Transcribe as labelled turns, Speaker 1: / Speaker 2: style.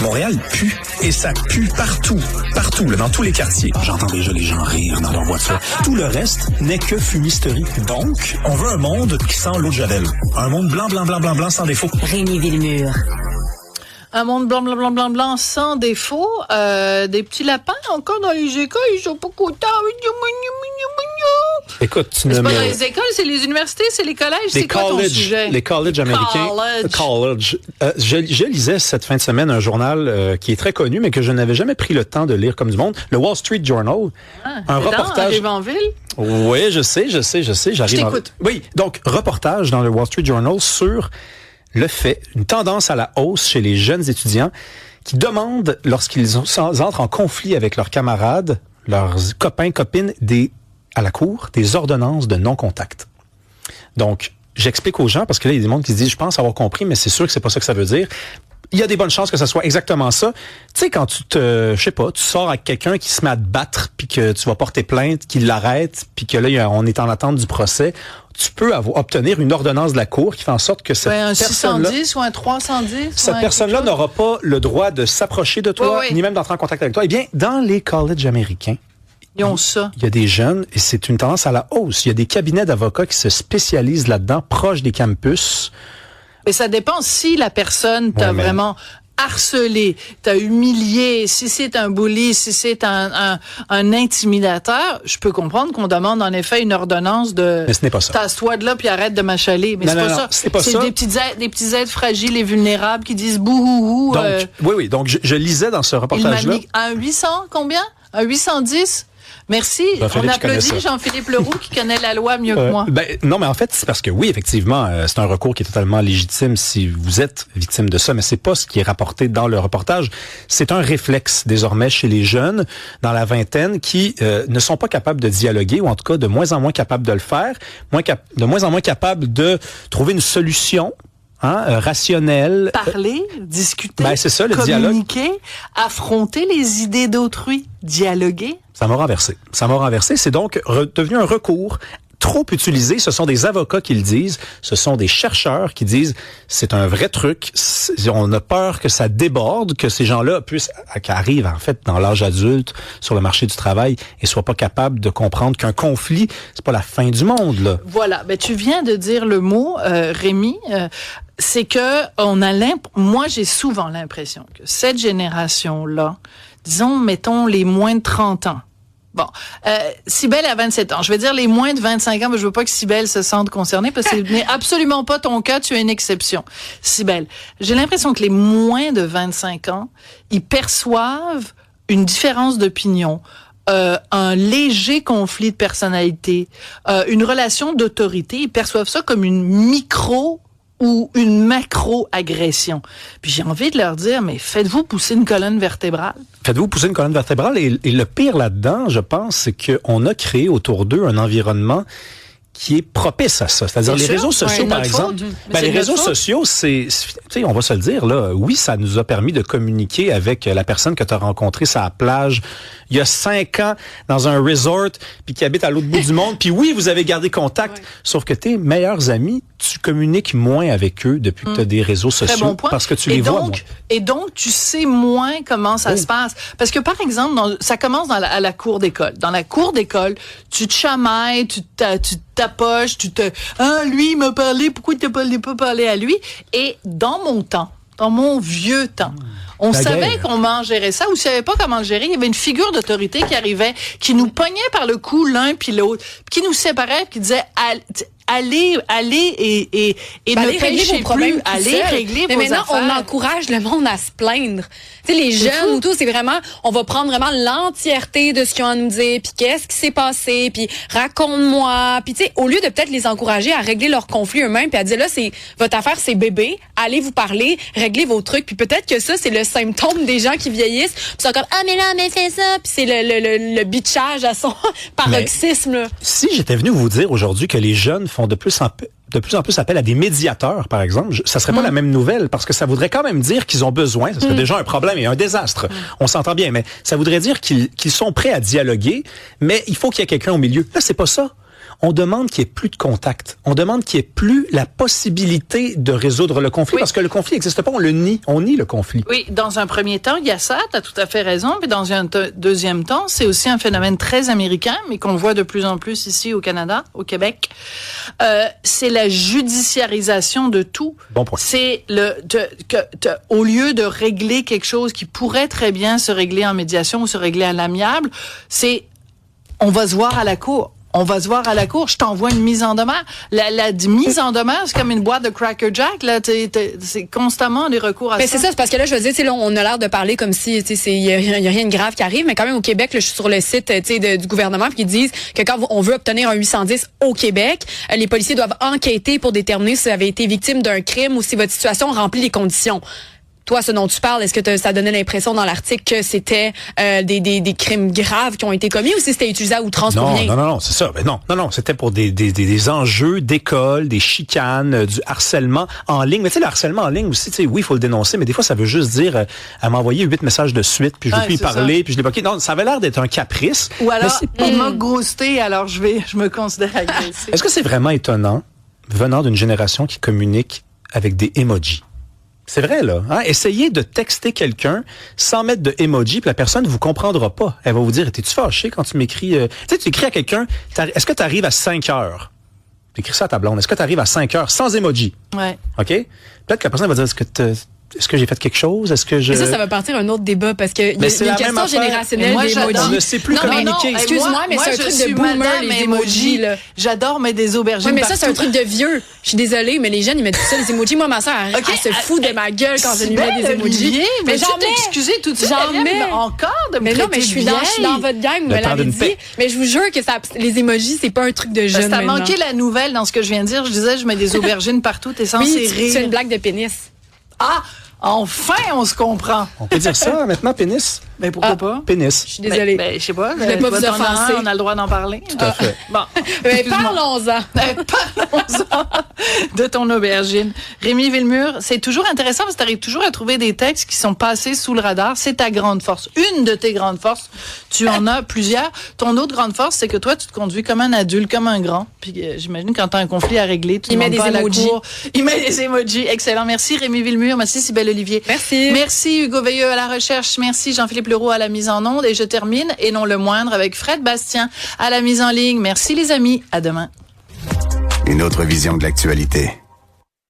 Speaker 1: Montréal pue. Et ça pue partout. Partout, là, dans tous les quartiers. J'entends déjà les gens rire dans leur voiture. Tout le reste n'est que fumisterie. Donc, on veut un monde qui sent l'eau de Javel. Un monde blanc, blanc, blanc, blanc, blanc, sans défaut.
Speaker 2: Rémi Villemur.
Speaker 3: Un monde blanc, blanc, blanc, blanc, blanc, sans défaut. Des petits lapins encore dans les écoles, ils sont pas contents.
Speaker 4: Écoute,
Speaker 3: c'est pas dans les écoles, c'est les universités, c'est les collèges. C'est quoi ton sujet?
Speaker 4: Les colleges américains. College. Je lisais cette fin de semaine un journal qui est très connu, mais que je n'avais jamais pris le temps de lire comme du monde. Le Wall Street Journal. Un reportage.
Speaker 3: Dans Ville?
Speaker 4: Oui, je sais. J'arrive.
Speaker 3: Je t'écoute.
Speaker 4: Oui, donc, reportage dans le Wall Street Journal sur le fait, une tendance à la hausse chez les jeunes étudiants qui demandent, lorsqu'ils entrent en conflit avec leurs camarades, leurs copains, copines, à la cour, des ordonnances de non-contact. Donc, j'explique aux gens, parce que là, il y a des gens qui se disent, je pense avoir compris, mais c'est sûr que c'est pas ça que ça veut dire. Il y a des bonnes chances que ça soit exactement ça. Tu sais, quand tu sors avec quelqu'un qui se met à te battre, puis que tu vas porter plainte, qu'il l'arrête, puis que là, on est en attente du procès, tu peux obtenir une ordonnance de la cour qui fait en sorte que cette personne-là...
Speaker 3: un 610 ou un 310?
Speaker 4: Cette personne-là n'aura pas le droit de s'approcher de toi, ni même d'entrer en contact avec toi. Eh bien, dans les colleges américains,
Speaker 3: ils ont ça.
Speaker 4: Il y a des jeunes, et c'est une tendance à la hausse. Il y a des cabinets d'avocats qui se spécialisent là-dedans, proches des campus.
Speaker 3: Mais ça dépend si la personne t'a vraiment harcelé, t'a humilié, si c'est un bully, si c'est un intimidateur, je peux comprendre qu'on demande en effet une ordonnance de...
Speaker 4: Mais ce n'est pas ça.
Speaker 3: Tasse-toi de là puis arrête de m'achaler. Mais c'est pas ça. C'est des petits êtres fragiles et vulnérables qui disent bouhouhou.
Speaker 4: Donc, oui. Donc, je lisais dans ce reportage-là.
Speaker 3: Il m'a mis un 800, combien? Un 810? Merci. On applaudit Jean-Philippe Leroux qui connaît la loi mieux que moi.
Speaker 4: Non, mais en fait, c'est parce que oui, effectivement, c'est un recours qui est totalement légitime si vous êtes victime de ça, mais c'est pas ce qui est rapporté dans le reportage. C'est un réflexe désormais chez les jeunes dans la vingtaine qui ne sont pas capables de dialoguer, ou en tout cas de moins en moins capables de le faire, de moins en moins capables de trouver une solution. Rationnel.
Speaker 3: Parler, discuter,
Speaker 4: c'est ça, le
Speaker 3: communiquer,
Speaker 4: dialogue.
Speaker 3: Affronter les idées d'autrui, dialoguer.
Speaker 4: Ça m'a renversé. C'est donc devenu un recours trop utilisé. Ce sont des avocats qui le disent. Ce sont des chercheurs qui disent c'est un vrai truc. On a peur que ça déborde, que ces gens-là qu'arrivent en fait dans l'âge adulte sur le marché du travail et soient pas capables de comprendre qu'un conflit, c'est pas la fin du monde, là.
Speaker 3: Voilà. Tu viens de dire le mot, Rémi. C'est que moi, j'ai souvent l'impression que cette génération-là, disons, mettons, les moins de 30 ans. Bon, Cybèle a 27 ans. Je vais dire les moins de 25 ans, mais je veux pas que Cybèle se sente concernée parce que ce n'est absolument pas ton cas, tu es une exception. Cybèle, j'ai l'impression que les moins de 25 ans, ils perçoivent une différence d'opinion, un léger conflit de personnalité, une relation d'autorité. Ils perçoivent ça comme une micro ou une macro-agression. Puis j'ai envie de leur dire, mais faites-vous pousser une colonne vertébrale.
Speaker 4: Faites-vous pousser une colonne vertébrale. Et le pire là-dedans, je pense, c'est qu'on a créé autour d'eux un environnement qui est propice à ça. C'est-à-dire les réseaux sociaux, par exemple. Les réseaux sociaux, on va se le dire, là, oui, ça nous a permis de communiquer avec la personne que tu as rencontrée sur la plage il y a 5 ans dans un resort, puis qui habite à l'autre bout du monde. Puis oui, vous avez gardé contact. Sauf que tes meilleurs amis, tu communiques moins avec eux depuis que tu as des réseaux sociaux.
Speaker 3: Bon point.
Speaker 4: Parce que tu les vois moins.
Speaker 3: Et donc, tu sais moins comment ça se passe. Parce que, par exemple, ça commence à la cour d'école. Dans la cour d'école, tu te chamailles, tu t'approches, lui, il m'a parlé, pourquoi tu n'as pas parlé à lui? Et dans mon vieux temps, on savait comment gérer ça, ou on savait pas comment le gérer. Il y avait une figure d'autorité qui arrivait, qui nous pognait par le cou l'un puis l'autre, puis qui nous séparait, puis qui disait allez et ne pêchez plus, allez régler vos affaires.
Speaker 2: Mais maintenant, on encourage le monde à se plaindre. Tu sais, les jeunes ou tout, c'est vraiment, on va prendre vraiment l'entièreté de ce qu'ils ont à nous dire, puis qu'est-ce qui s'est passé, puis raconte-moi, puis tu sais, au lieu de peut-être les encourager à régler leurs conflits eux-mêmes, puis à dire là, c'est votre affaire, c'est bébé, allez vous parler, réglez vos trucs, puis peut-être que ça, c'est le symptôme des gens qui vieillissent, puis c'est encore mais c'est ça, puis c'est le bitchage à son paroxysme. Là.
Speaker 4: Si j'étais venu vous dire aujourd'hui que les jeunes font de plus en plus appel à des médiateurs, par exemple, ça serait pas la même nouvelle, parce que ça voudrait quand même dire qu'ils ont besoin, ça serait déjà un problème et un désastre, on s'entend bien, mais ça voudrait dire qu'ils sont prêts à dialoguer, mais il faut qu'il y ait quelqu'un au milieu. Là, c'est pas ça. on demande qu'il n'y ait plus de contact. On demande qu'il n'y ait plus la possibilité de résoudre le conflit, parce que le conflit n'existe pas, on nie le conflit.
Speaker 3: Oui, dans un premier temps, il y a ça, tu as tout à fait raison, puis dans un deuxième temps, c'est aussi un phénomène très américain, mais qu'on voit de plus en plus ici au Canada, au Québec. C'est la judiciarisation de tout.
Speaker 4: Bon point.
Speaker 3: C'est au lieu de régler quelque chose qui pourrait très bien se régler en médiation ou se régler à l'amiable, c'est on va se voir à la cour. On va se voir à la cour, je t'envoie une mise en demeure. La mise en demeure, c'est comme une boîte de Cracker Jack, là, c'est constamment des recours à ça.
Speaker 2: Mais c'est ça, c'est parce que là, je veux dire, là, on a l'air de parler comme si, il y a rien de grave qui arrive, mais quand même au Québec, là, je suis sur le site, du gouvernement, puis ils disent que quand on veut obtenir un 810 au Québec, les policiers doivent enquêter pour déterminer si vous avez été victime d'un crime ou si votre situation remplit les conditions. Toi, ce dont tu parles, est-ce que ça donnait l'impression dans l'article que c'était des crimes graves qui ont été commis ou si c'était utilisé à outrance pour rien?
Speaker 4: Non, c'est ça. Ben non, c'était pour des enjeux d'école, des chicanes, du harcèlement en ligne. Mais tu sais, le harcèlement en ligne aussi, tu sais, oui, il faut le dénoncer, mais des fois, ça veut juste dire, elle m'a envoyé 8 messages de suite, puis je veux plus y parler, puis je l'ai bloqué. Non, ça avait l'air d'être un caprice.
Speaker 3: Ou alors, il m'a ghosté, alors je me considère agressé.
Speaker 4: Est-ce que c'est vraiment étonnant, venant d'une génération qui communique avec des emojis? C'est vrai, là. Hein? Essayez de texter quelqu'un sans mettre de emoji, puis la personne ne vous comprendra pas. Elle va vous dire, t'es-tu fâché quand tu m'écris... Tu sais, tu écris à quelqu'un, est-ce que tu arrives à 5 heures? Tu écris ça à ta blonde. Est-ce que tu arrives à 5 heures sans emoji?
Speaker 3: Ouais.
Speaker 4: OK? Peut-être que la personne va dire, est-ce que j'ai fait quelque chose? Est-ce que je...
Speaker 2: Mais ça va partir un autre débat parce que il y a une question générationnelle des emojis.
Speaker 4: On ne sait plus communiquer.
Speaker 2: Excuse-moi, mais c'est un truc de boomer, les emojis, là.
Speaker 3: J'adore mettre des aubergines.
Speaker 2: Oui, mais ça, c'est un truc de vieux. Je suis désolée, mais les jeunes, ils mettent tout ça, les emojis. Moi, ma soeur, elle se fout de ma gueule quand je lui mets des emojis.
Speaker 3: Mais j'en mets. Excusez tout de suite. J'en mets encore de me
Speaker 2: Mais non, mais je suis dans votre gang, vous me l'avez dit. Mais je vous jure que les emojis, c'est pas un truc de jeune.
Speaker 3: T'as manqué la nouvelle dans ce que je viens de dire. Je disais, je mets des aubergines partout. T'es censé rire.
Speaker 2: C'est une blague de pénis.
Speaker 3: Ah! Enfin, on se comprend.
Speaker 4: On peut dire ça maintenant, pénis?
Speaker 3: Mais pourquoi pas?
Speaker 4: Pénis.
Speaker 2: Je suis désolée.
Speaker 3: Je sais pas.
Speaker 2: Je voulais pas vous offenser.
Speaker 3: On a le droit d'en parler.
Speaker 4: Tout à fait.
Speaker 3: Bon.
Speaker 2: Mais parlons-en.
Speaker 3: Parlons-en de ton aubergine. Rémi Villemur, c'est toujours intéressant parce que tu arrives toujours à trouver des textes qui sont passés sous le radar. C'est ta grande force. Une de tes grandes forces. Tu en as plusieurs. Ton autre grande force, c'est que toi, tu te conduis comme un adulte, comme un grand. Puis j'imagine quand tu as un conflit à régler, tu demandes pas à la cour. Il met des emojis. Excellent. Merci Rémi Villemur. Merci Cybèle Olivier.
Speaker 2: Merci.
Speaker 3: Merci Hugo Veilleux à la recherche. Merci Jean-Philippe Leroux à la mise en onde. Et je termine, et non le moindre, avec Fred Bastien à la mise en ligne. Merci les amis. À demain.
Speaker 5: Une autre vision de l'actualité.